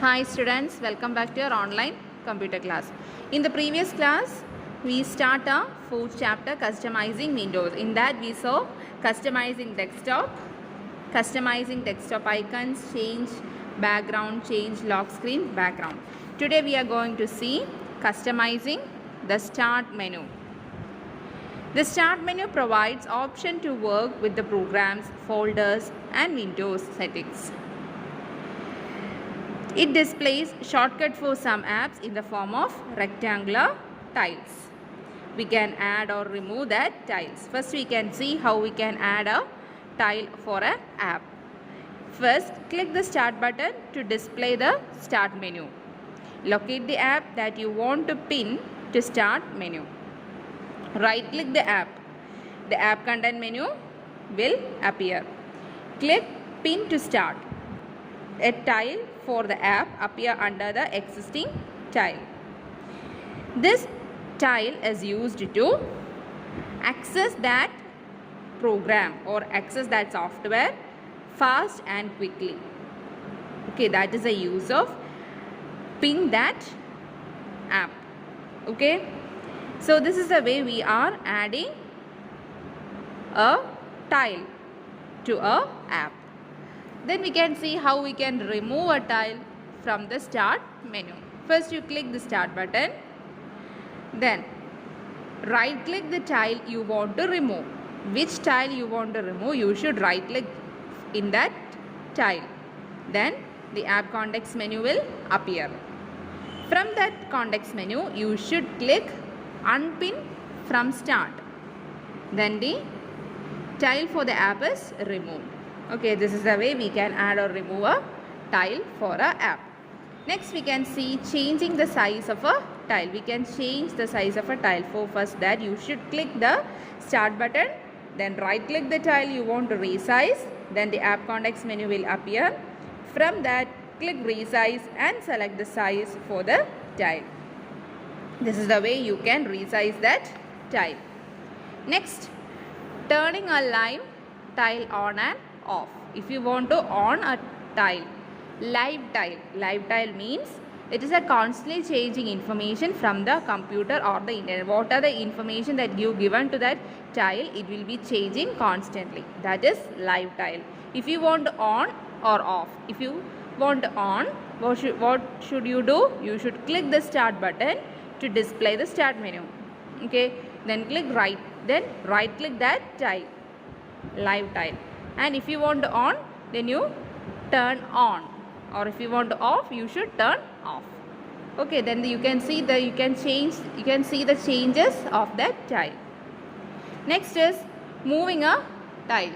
Hi students, welcome back to your online computer class. In the previous class, we start our fourth chapter, customizing windows. In that we saw customizing desktop icons, change background, change lock screen background. Today we are going to see customizing the start menu. The start menu provides option to work with the programs, folders and Windows settings. It displays shortcut for some apps in the form of rectangular tiles. We can add or remove that tiles. First we can see how we can add a tile for an app. First, click the start button to display the start menu. Locate the app that you want to pin to start menu. Right click the app. The app content menu will appear. Click pin to start. A tile for the app appear under the existing tile. This tile is used to access that program or access that software fast and quickly. Okay, that is the use of pin that app. Okay, so this is the way we are adding a tile to a app. Then we can see how we can remove a tile from the start menu. First you click the start button. Then right click the tile you want to remove. Which tile you want to remove, you should right click in that tile. Then the app context menu will appear. From that context menu you should click unpin from start. Then the tile for the app is removed. Okay, this is the way we can add or remove a tile for a app. Next we can see changing the size of a tile. We can change the size of a tile. For first that you should click the start button, then right click the tile you want to resize, then the app context menu will appear. From that click resize and select the size for the tile. This is the way you can resize that tile. Next, turning a live tile on and off. If you want to on a tile, live tile means it is a constantly changing information from the computer or the internet. What are the information that you given to that tile, it will be changing constantly. That is live tile. If you want on or off, if you want on, what should you do? You should click the start button to display the start menu. Okay, then right click that tile, live tile. And if you want on, then you turn on, or if you want off, you should turn off. Okay, then you can see the changes of that tile. Next is moving a tile.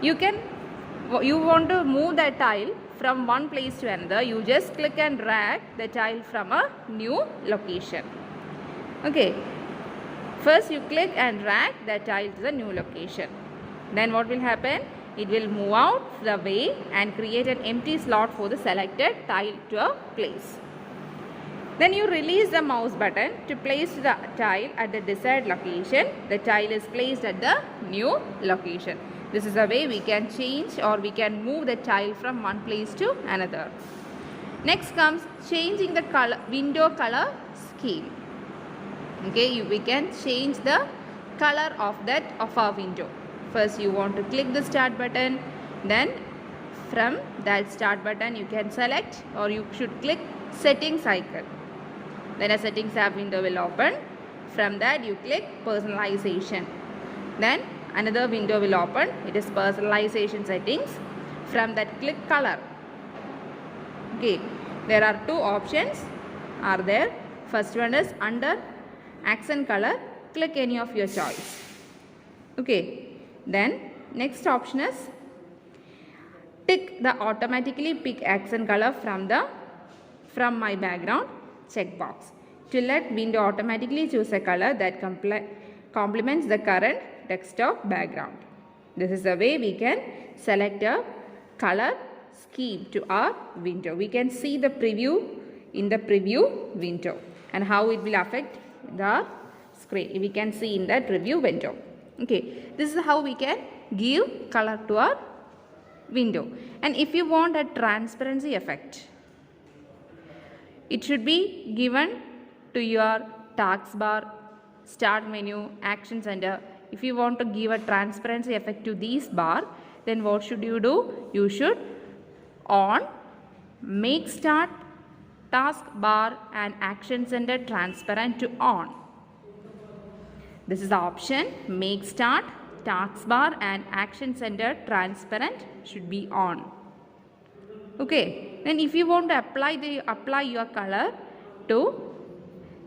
You want to move that tile from one place to another. You just click and drag the tile from a new location. Okay, first you click and drag the tile to the new location. Then what will happen? It will move out the way and create an empty slot for the selected tile to a place. Then you release the mouse button to place the tile at the desired location. The tile is placed at the new location. This is the way we can change or we can move the tile from one place to another. Next comes changing the window color scheme. Okay, we can change the color of our window. First you want to click the start button, then from that start button you can select or you should click settings icon. Then a settings app window will open. From that you click personalization. Then another window will open. It is personalization settings. From that click color. Okay, there are two options are there. First one is under accent color. Click any of your choice. Okay. Then next option is tick the automatically pick accent color from my background checkbox. To let window automatically choose a color that complements the current desktop background. This is the way we can select a color scheme to our window. We can see the preview in the preview window and how it will affect the screen. We can see in that preview window. Okay, this is how we can give color to our window. And if you want a transparency effect, it should be given to your taskbar, start menu, action center. If you want to give a transparency effect to these bar, then what should you do? You should on make start, taskbar and action center transparent to on. This is the option. Make start, taskbar and action center transparent should be on. Okay. Then if you want to apply your color to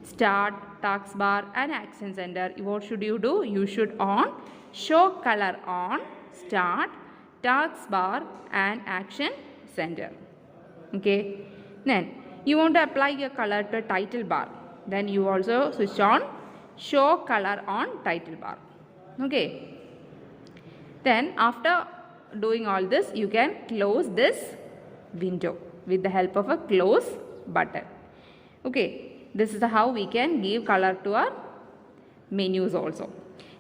start, taskbar and action center, what should you do? You should on show color on start, taskbar and action center. Okay. Then you want to apply your color to title bar, then you also switch on show color on title bar. Okay. Then after doing all this, you can close this window with the help of a close button. Okay. This is how we can give color to our menus also.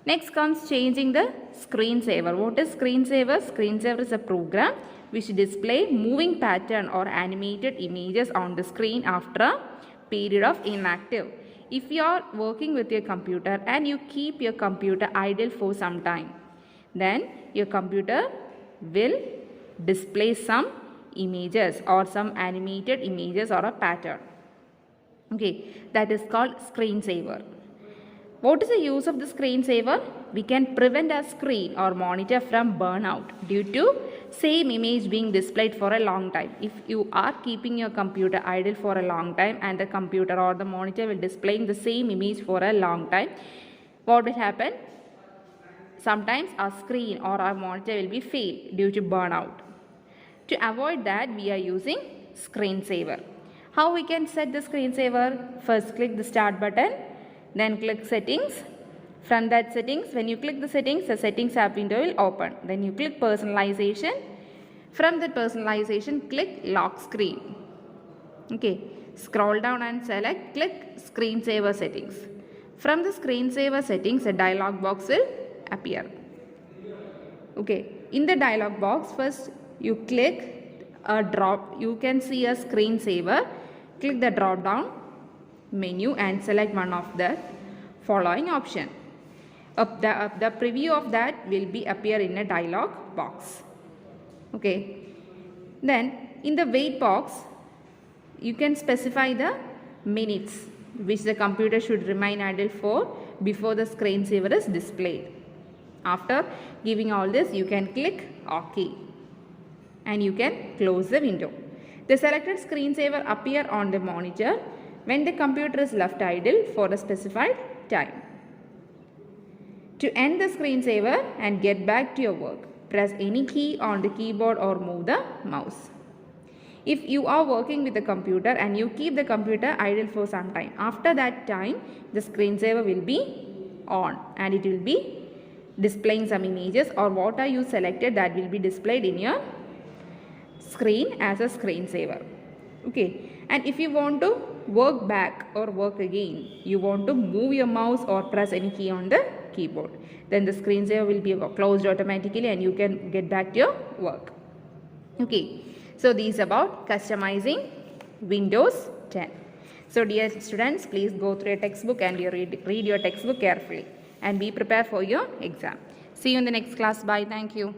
Next comes changing the screensaver. What is screensaver? Screensaver is a program which display moving pattern or animated images on the screen after a period of inactive. If you are working with your computer and you keep your computer idle for some time, then your computer will display some images or some animated images or a pattern. Okay, that is called screensaver. What is the use of the screensaver? We can prevent a screen or monitor from burnout due to same image being displayed for a long time. If you are keeping your computer idle for a long time and the computer or the monitor will displaying the same image for a long time, what will happen? Sometimes our screen or our monitor will be fail due to burnout. To avoid that, we are using screensaver. How we can set the screensaver? First click the start button, then click settings. From that settings, when you click the settings app window will open. Then you click personalization. From that personalization, click lock screen. Okay, scroll down and select, click screensaver settings. From the screensaver settings, a dialog box will appear. Okay, in the dialog box, first you click a drop, you can see a screensaver. Click the drop down menu and select one of the following option. The preview of that will be appear in a dialog box. Okay. Then in the wait box, you can specify the minutes which the computer should remain idle for before the screensaver is displayed. After giving all this, you can click OK and you can close the window. The selected screensaver appear on the monitor when the computer is left idle for a specified time. To end the screensaver and get back to your work, press any key on the keyboard or move the mouse. If you are working with the computer and you keep the computer idle for some time, after that time the screensaver will be on and it will be displaying some images or what are you selected that will be displayed in your screen as a screensaver. Okay, and if you want to work back or work again, you want to move your mouse or press any key on the keyboard, then the screensaver will be closed automatically and you can get back to your work. Okay, so this is about customizing Windows 10. So dear students, please go through your textbook and you read your textbook carefully and be prepared for your exam. See you in the next class. Bye. Thank you.